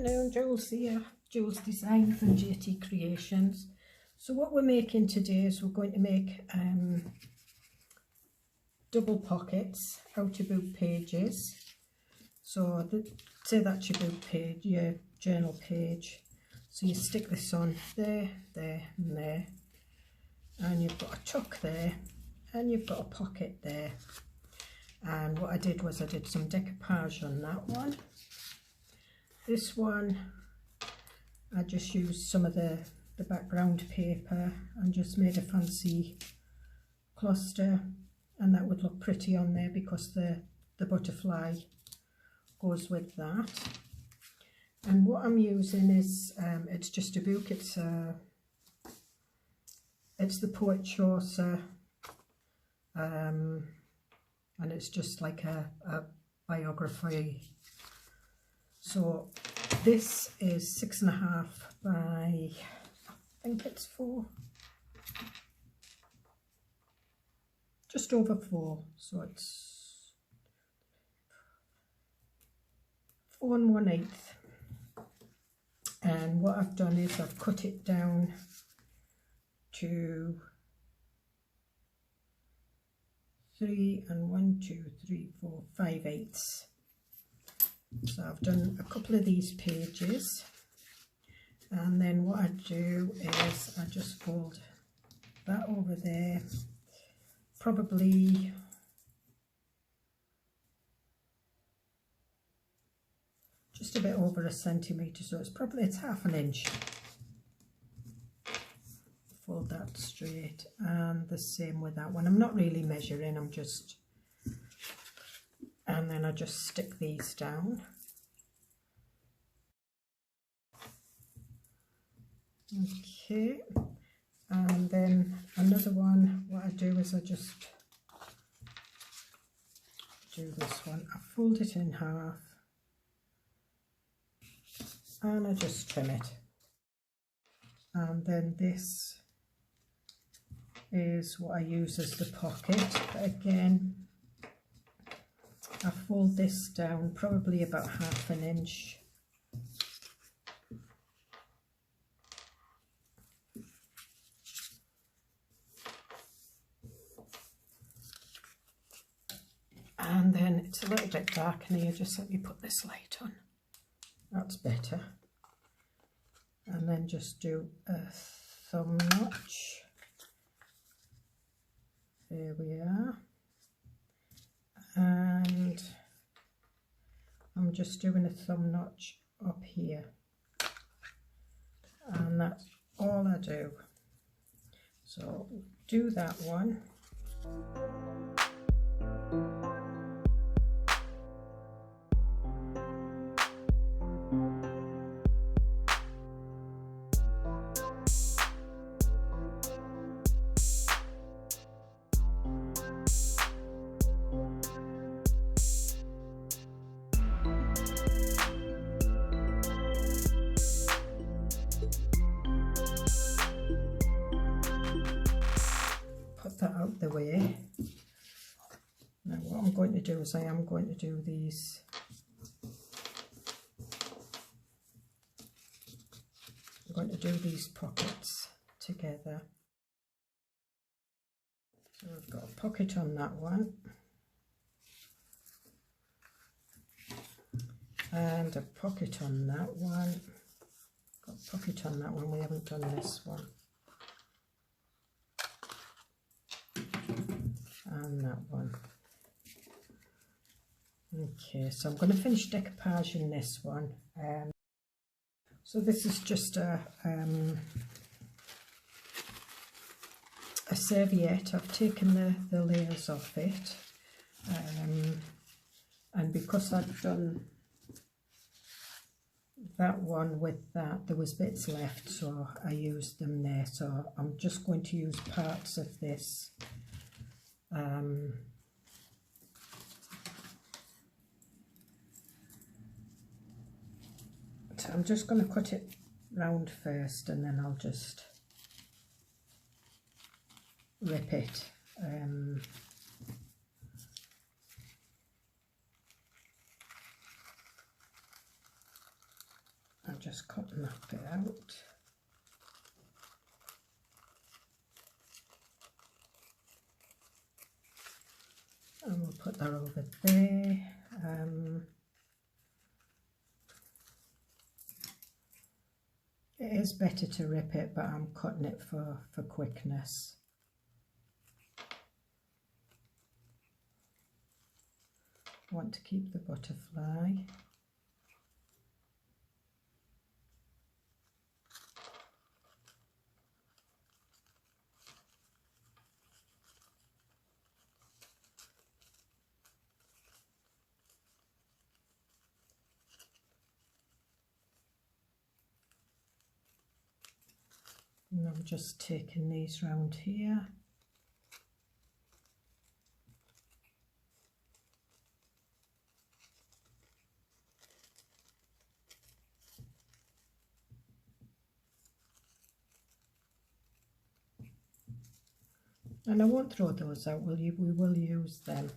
afternoon, Jules here, Joolsedesigns and Tatty Creations. So what we're making today is we're going to make double pockets out of book pages. So say that's your book page, your journal page. So you stick this on there, there and there, and you've got a tuck there and you've got a pocket there. And what I did was I did some decoupage on that one. This one I just used some of the background paper and just made a fancy cluster, and that would look pretty on there because the butterfly goes with that. And what I'm using is it's just a book, it's the poet Joolse, and it's just like a biography. So this is 6.5 by, I think it's 4, just over 4, so it's 4 1/8. And what I've done is I've cut it down to 3 and 1, 2, 3, 4, 5/8. So I've done a couple of these pages, and then what I do is I just fold that over there, probably just a bit over a centimetre, so it's half an inch. Fold that straight, and the same with that one. I'm not really measuring, I'm just, and then I just stick these down. Okay, and then another one, what I do is I just do this one. I fold it in half and I just trim it. And then this is what I use as the pocket. But again, I fold this down probably about half an inch. And then it's a little bit dark in here, just let me put this light on. That's better. And then just do a thumb notch. There we are. And I'm just doing a thumb notch up here, and that's all I do. So do that one. That out the way. Now what I'm going to do is I am going to do these, I'm going to do these pockets together. So I've got a pocket on that one and a pocket on that one. Got a pocket on that one, we haven't done this one. And that one. Okay, so I'm going to finish decoupaging this one. So this is just a serviette. I've taken the layers off it, and because I've done that one with that, there was bits left, so I used them there. So I'm just going to use parts of this. So I'm just going to cut it round first, and then I'll just rip it. just cutting that bit out. And we'll put that over there. It is better to rip it, but I'm cutting it for quickness. I want to keep the butterfly. And I'm just taking these round here. And I won't throw those out, we will use them.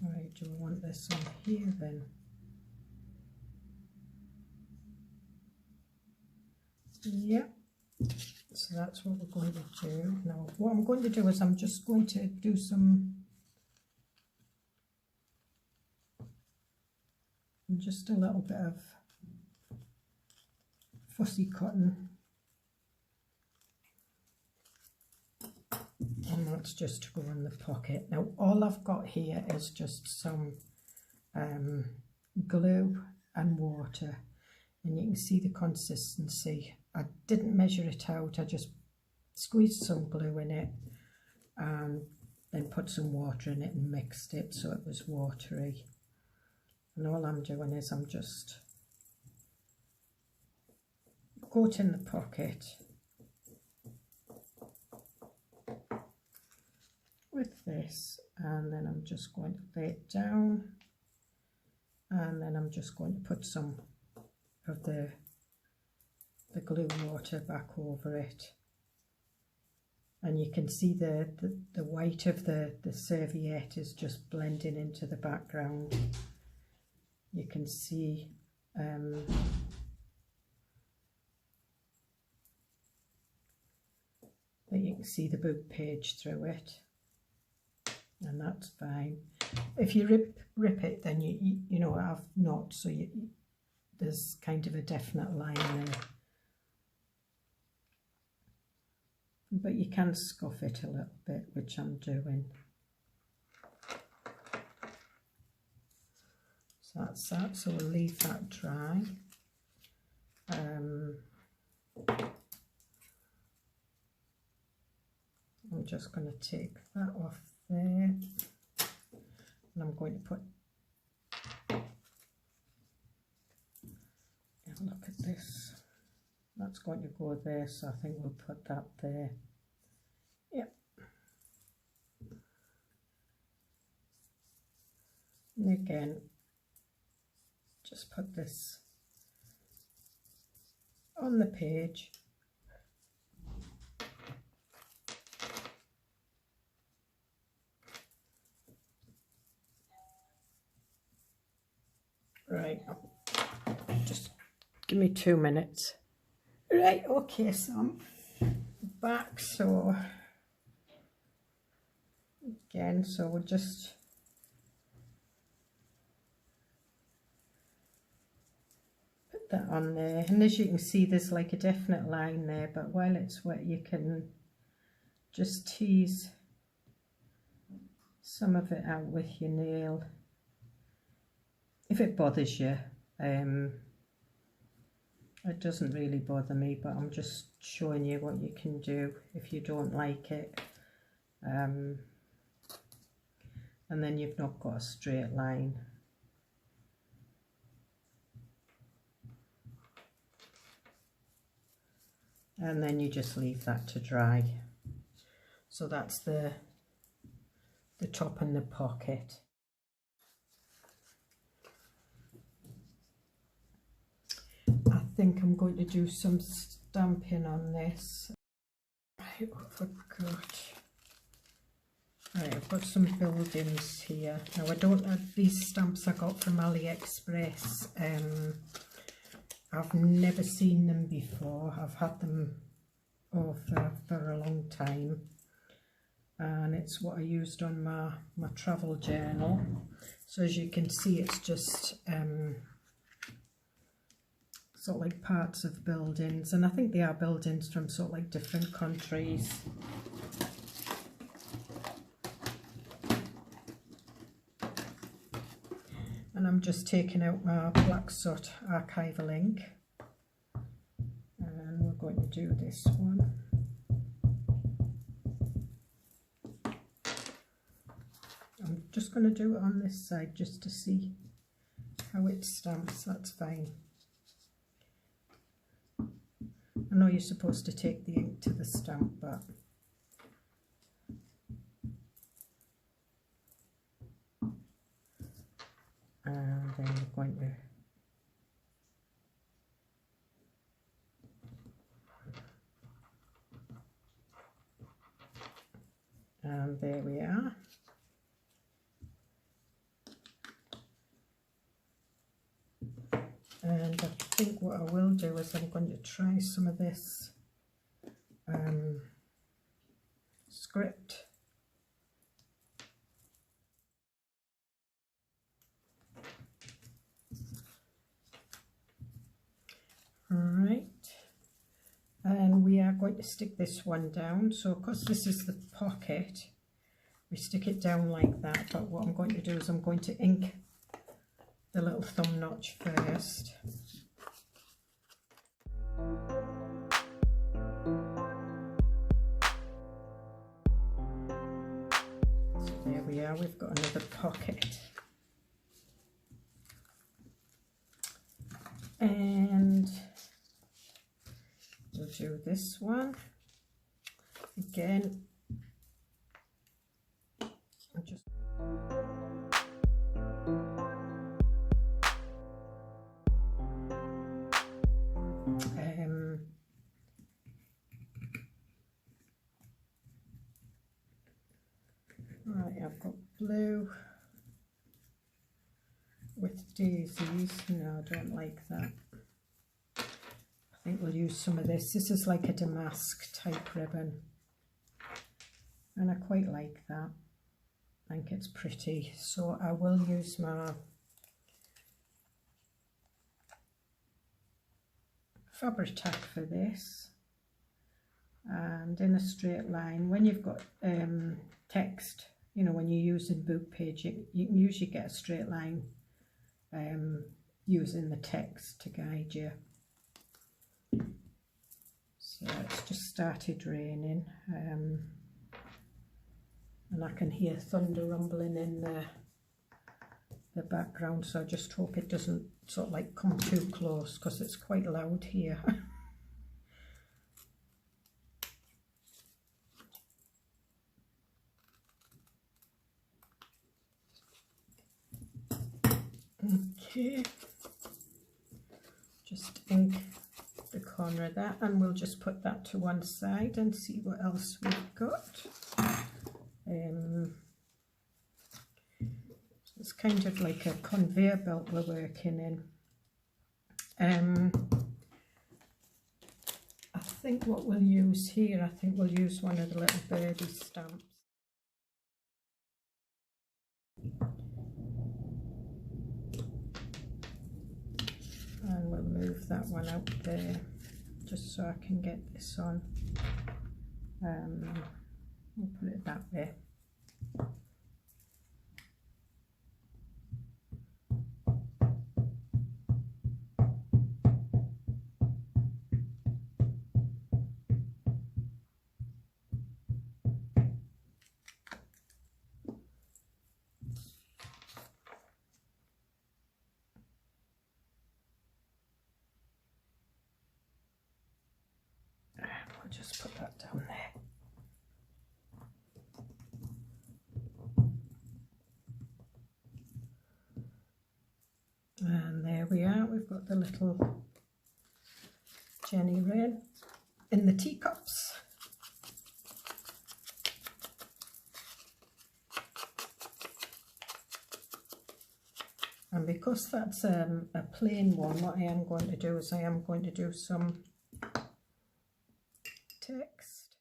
Right, do I want this on here then? Yep. So that's what we're going to do. Now what I'm going to do is I'm just going to do some just a little bit of fussy cotton, and that's just to go in the pocket. Now all I've got here is just some glue and water, and you can see the consistency. I didn't measure it out, I just squeezed some glue in it and then put some water in it and mixed it so it was watery. And all I'm doing is I'm just coating the pocket with this, and then I'm just going to lay it down, and then I'm just going to put some of the glue water back over it, and you can see the white of the serviette is just blending into the background. You can see that you can see the book page through it, and that's fine. If you rip it, then you know I've not, so there's kind of a definite line there. But you can scuff it a little bit, which I'm doing. So that's that, so we'll leave that dry. I'm just going to take that off there, and I'm going to put, have a look at this, that's going to go there, so I think we'll put that there. Yep. And again, just put this on the page. Right, just give me 2 minutes. Right, okay, so I'm back. So again, so we'll just put that on there, and as you can see there's like a definite line there, but while it's wet you can just tease some of it out with your nail if it bothers you. It doesn't really bother me, but I'm just showing you what you can do if you don't like it. And then you've not got a straight line. And then you just leave that to dry. So that's the top and the pocket. I think I'm going to do some stamping on this. Right, what have I got? Right, I've got some buildings here. Now I don't have these stamps I got from AliExpress. I've never seen them before. I've had them for a long time, and it's what I used on my travel journal. So as you can see, it's just sort of like parts of buildings, and I think they are buildings from sort of like different countries. And I'm just taking out my black soot archival ink, and we're going to do this one. I'm just going to do it on this side just to see how it stamps. That's fine. I know you're supposed to take the ink to the stamp, but and then we're going to and there we are. And I think what I will do is I'm going to try some of this script. Right, and we are going to stick this one down. So of course this is the pocket, we stick it down like that, but what I'm going to do is I'm going to ink the little thumb notch first. So there we are, we've got another pocket. And we'll do this one again. Just right, I've got blue with daisies. No, I don't like that. I think we'll use some of this. This is like a damask type ribbon, and I quite like that. I think it's pretty, so I will use my fabric tack for this, and in a straight line. When you've got text, you know, when you're using book page, you can usually get a straight line using the text to guide you. So it's just started raining, and I can hear thunder rumbling in the background, so I just hope it doesn't sort of like come too close, because it's quite loud here. Okay, just ink the corner of that, and we'll just put that to one side and see what else we've got. It's kind of like a conveyor belt we're working in. I think what we'll use here, I think we'll use one of the little birdie stamps. And we'll move that one out there just so I can get this on. We'll put it that way. I'll just put that down there. And there we are, we've got the little Jenny Wren in the teacups. And because that's a plain one, what I am going to do is I am going to do some text.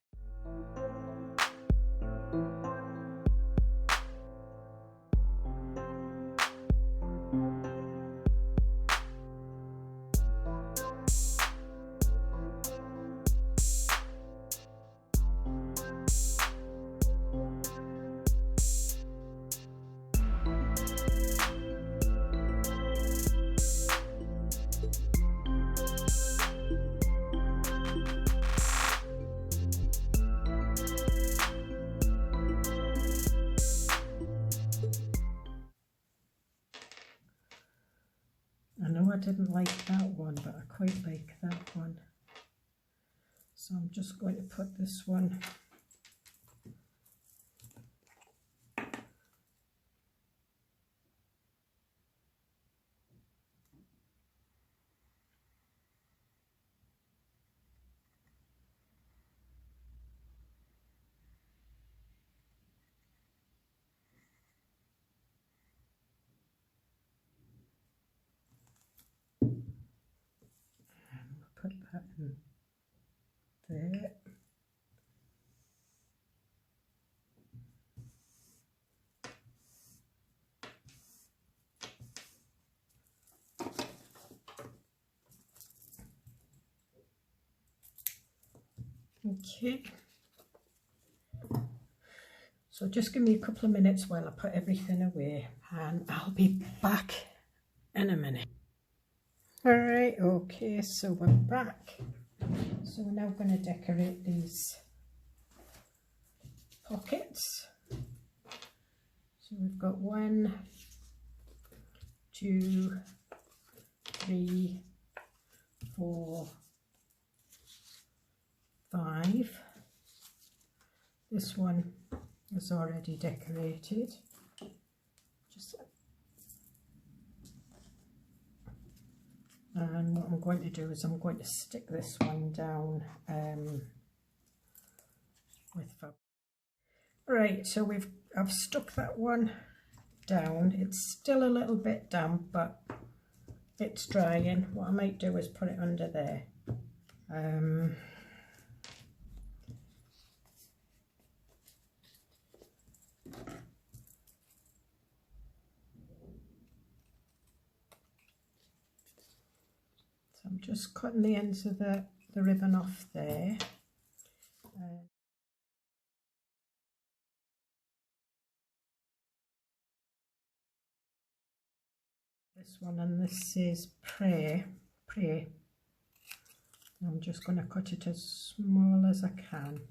I know I didn't like that one, but I quite like that one. So I'm just going to put this one put that in there. Okay, so just give me a couple of minutes while I put everything away and I'll be back in a minute. Alright, okay, so we're back. So we're now going to decorate these pockets. So we've got 1, 2, 3, 4, 5. This one is already decorated. And what I'm going to do is I'm going to stick this one down with fabric. Right, so I've stuck that one down. It's still a little bit damp, but it's drying. What I might do is put it under there. I'm just cutting the ends of the ribbon off there. This one, and this is Pray. I'm just going to cut it as small as I can.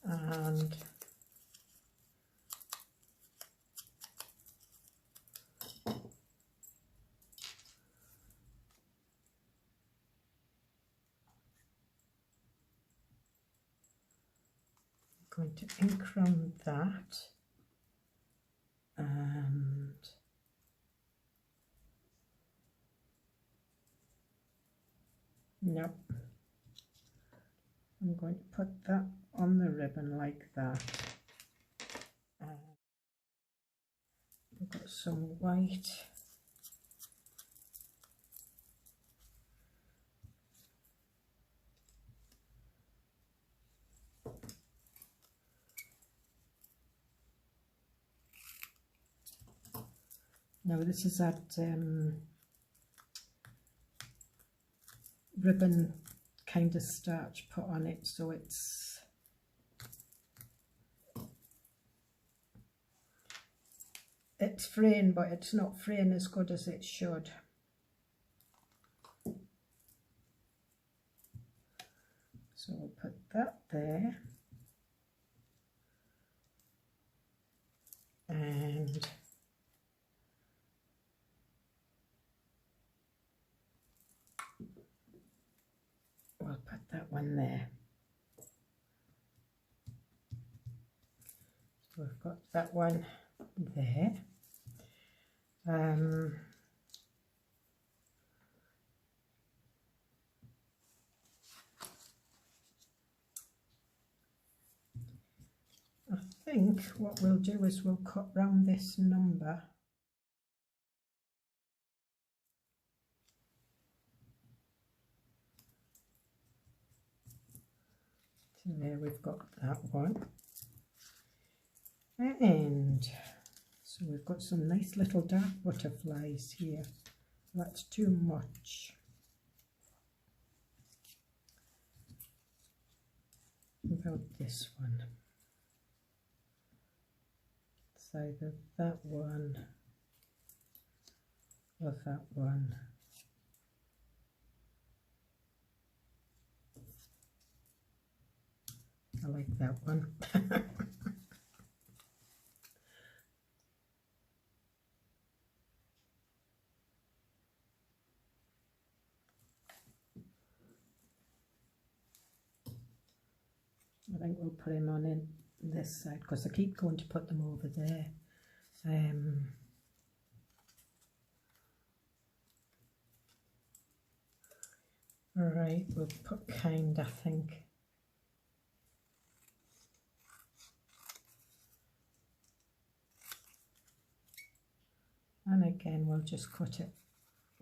And going to ink around that, and nope, I'm going to put that on the ribbon like that. I've got some white. Now this is that ribbon kind of starch put on it, so it's fraying, but it's not fraying as good as it should. So we'll put that there, and we'll put that one there. So we've got that one there. I think what we'll do is we'll cut round this number. So there we've got that one. And so we've got some nice little dark butterflies here. That's too much. What about this one? It's either that one or that one. I like that one. I think we'll put him on in this side because I keep going to put them over there. Right, we'll put kind, I think. And again, we'll just cut it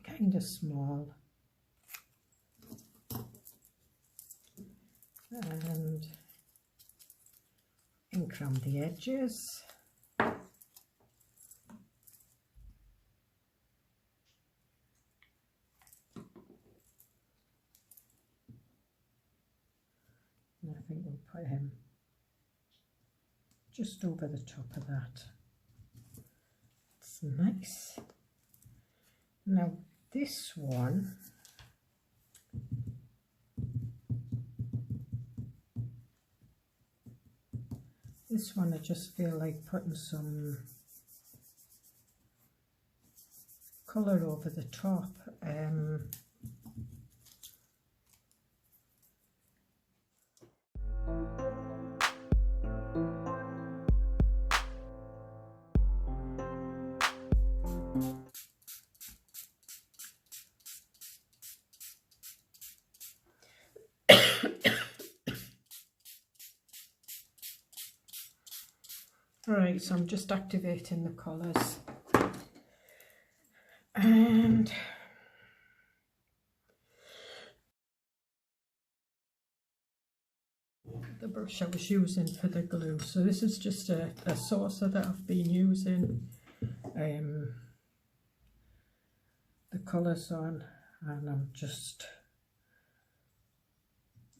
kind of small. And ink around the edges. And I think we'll put him just over the top of that. It's nice. Now this one, I just feel like putting some colour over the top. Right, so I'm just activating the colours, and the brush I was using for the glue. So this is just a saucer that I've been using the colours on, and I'm just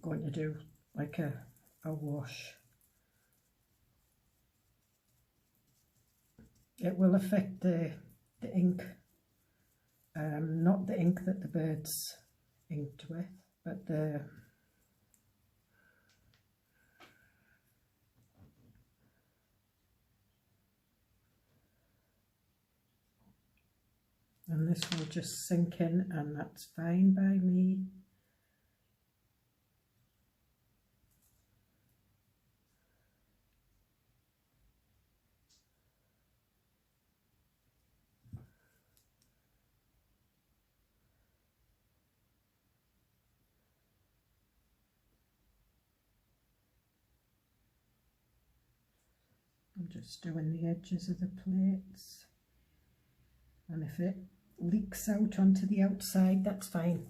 going to do like a wash. It will affect the ink, not the ink that the bird's inked with, but the and this will just sink in, and that's fine by me. I'm just doing the edges of the plates, and if it leaks out onto the outside, that's fine.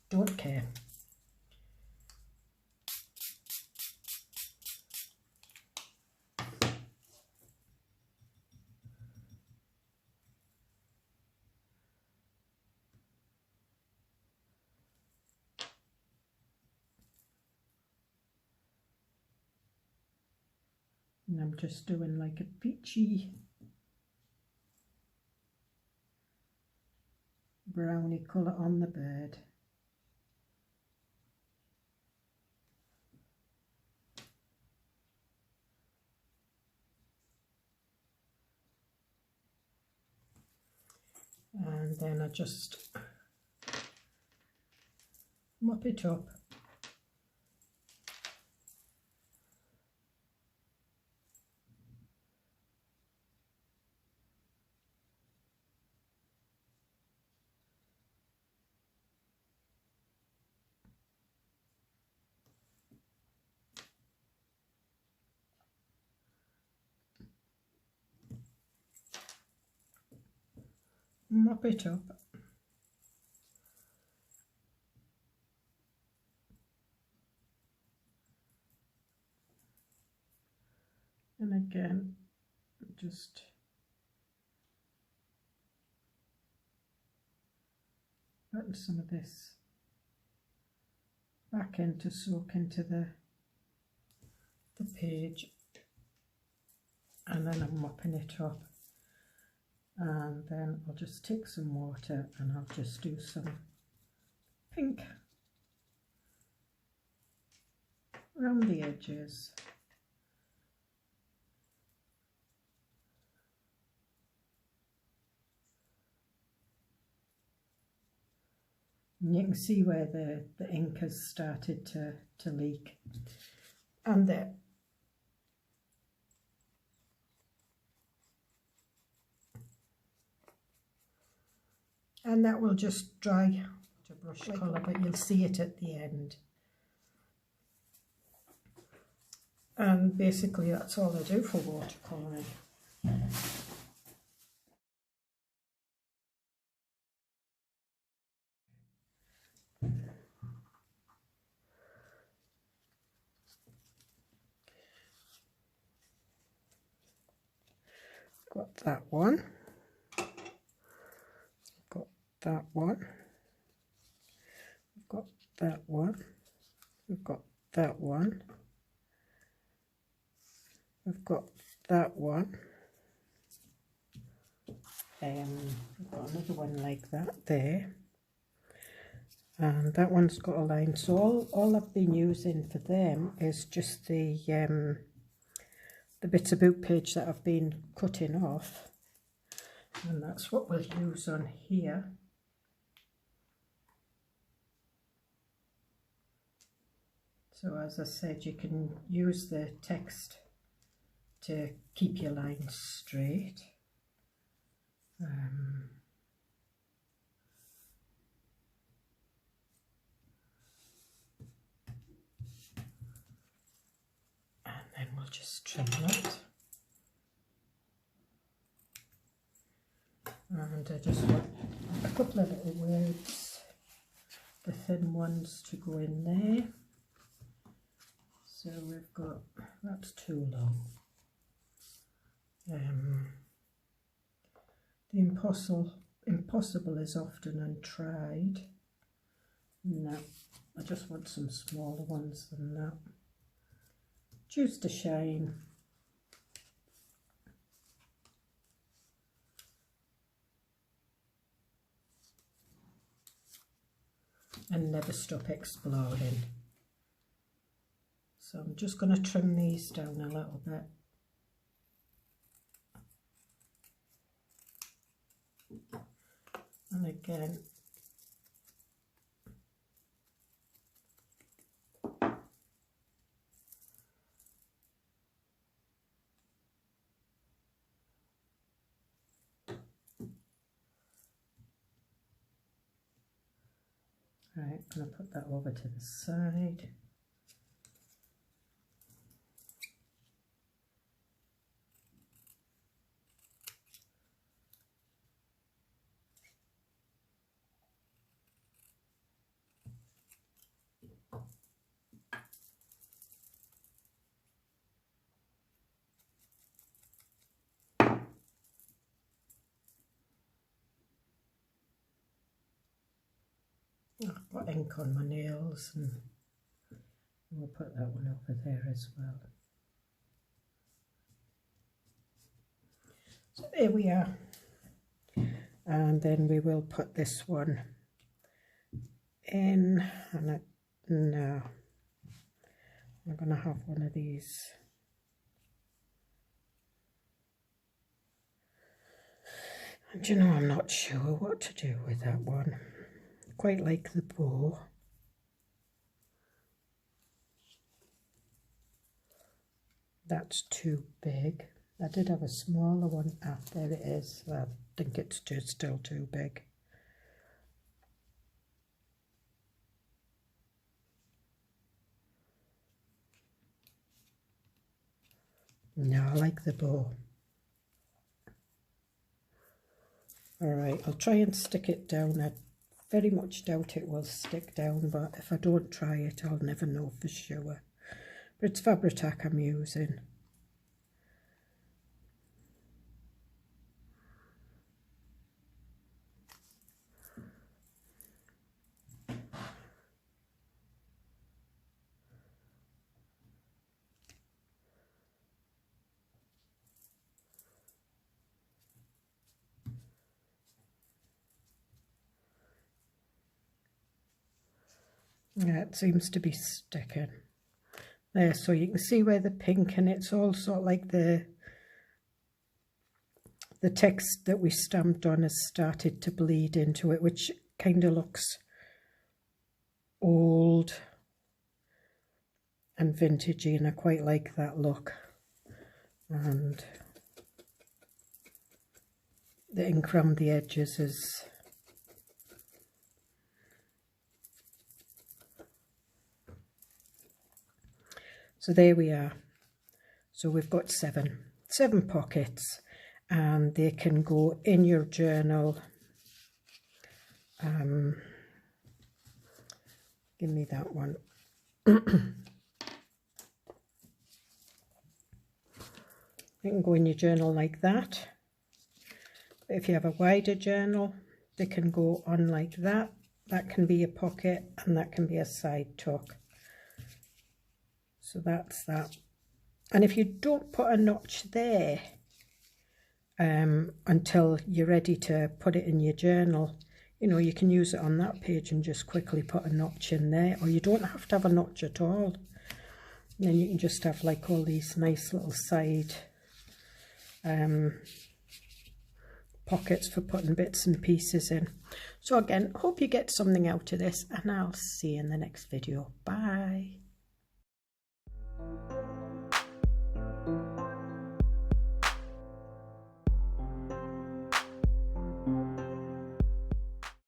Don't care. And I'm just doing like a peachy browny colour on the bird. And then I just mop it up. mop it up. And again, just putting some of this back in to soak into the page, and then I'm mopping it up, and then I'll just take some water and I'll just do some pink around the edges. And you can see where the ink has started to leak, and there. And that will just dry to brush colour, but you'll see it at the end. And basically that's all I do for watercolouring. Got that one. Got that one. We've got that one. We've got that one. We've got that one. We've got another one like that there. And that one's got a line. So all I've been using for them is just the bits of book page that I've been cutting off, and that's what we'll use on here. So as I said, you can use the text to keep your lines straight. And we'll just trim that. And I just want a couple of little words, the thin ones, to go in there. So we've got, that's too long. The impossible is often untried. No, I just want some smaller ones than that. Choose to shine. And never stop exploring. So I'm just going to trim these down a little bit. And again, right, I'm going to put that over to the side. I've got ink on my nails, and we'll put that one over there as well. So there we are. And then we will put this one in, and now I'm going to have one of these. And you know, I'm not sure what to do with that one. Quite like the bow. That's too big. I did have a smaller one. Ah, there it is. I think it's just still too big. No, I like the bow. Alright, I'll try and stick it down. I very much doubt it will stick down, but if I don't try it, I'll never know for sure. But it's Fabri-Tac I'm using. Yeah, it seems to be sticking. There, so you can see where the pink, and it's all sort of like the text that we stamped on has started to bleed into it, which kind of looks old and vintagey, and I quite like that look. And the ink around the edges is so there we are. So we've got seven pockets, and they can go in your journal. Give me that one. They can go in your journal like that. If you have a wider journal, they can go on like that. That can be a pocket, and that can be a side tuck. So that's that. And if you don't put a notch there until you're ready to put it in your journal, you know, you can use it on that page and just quickly put a notch in there, or you don't have to have a notch at all. And then you can just have like all these nice little side pockets for putting bits and pieces in. So again, hope you get something out of this, and I'll see you in the next video. Bye.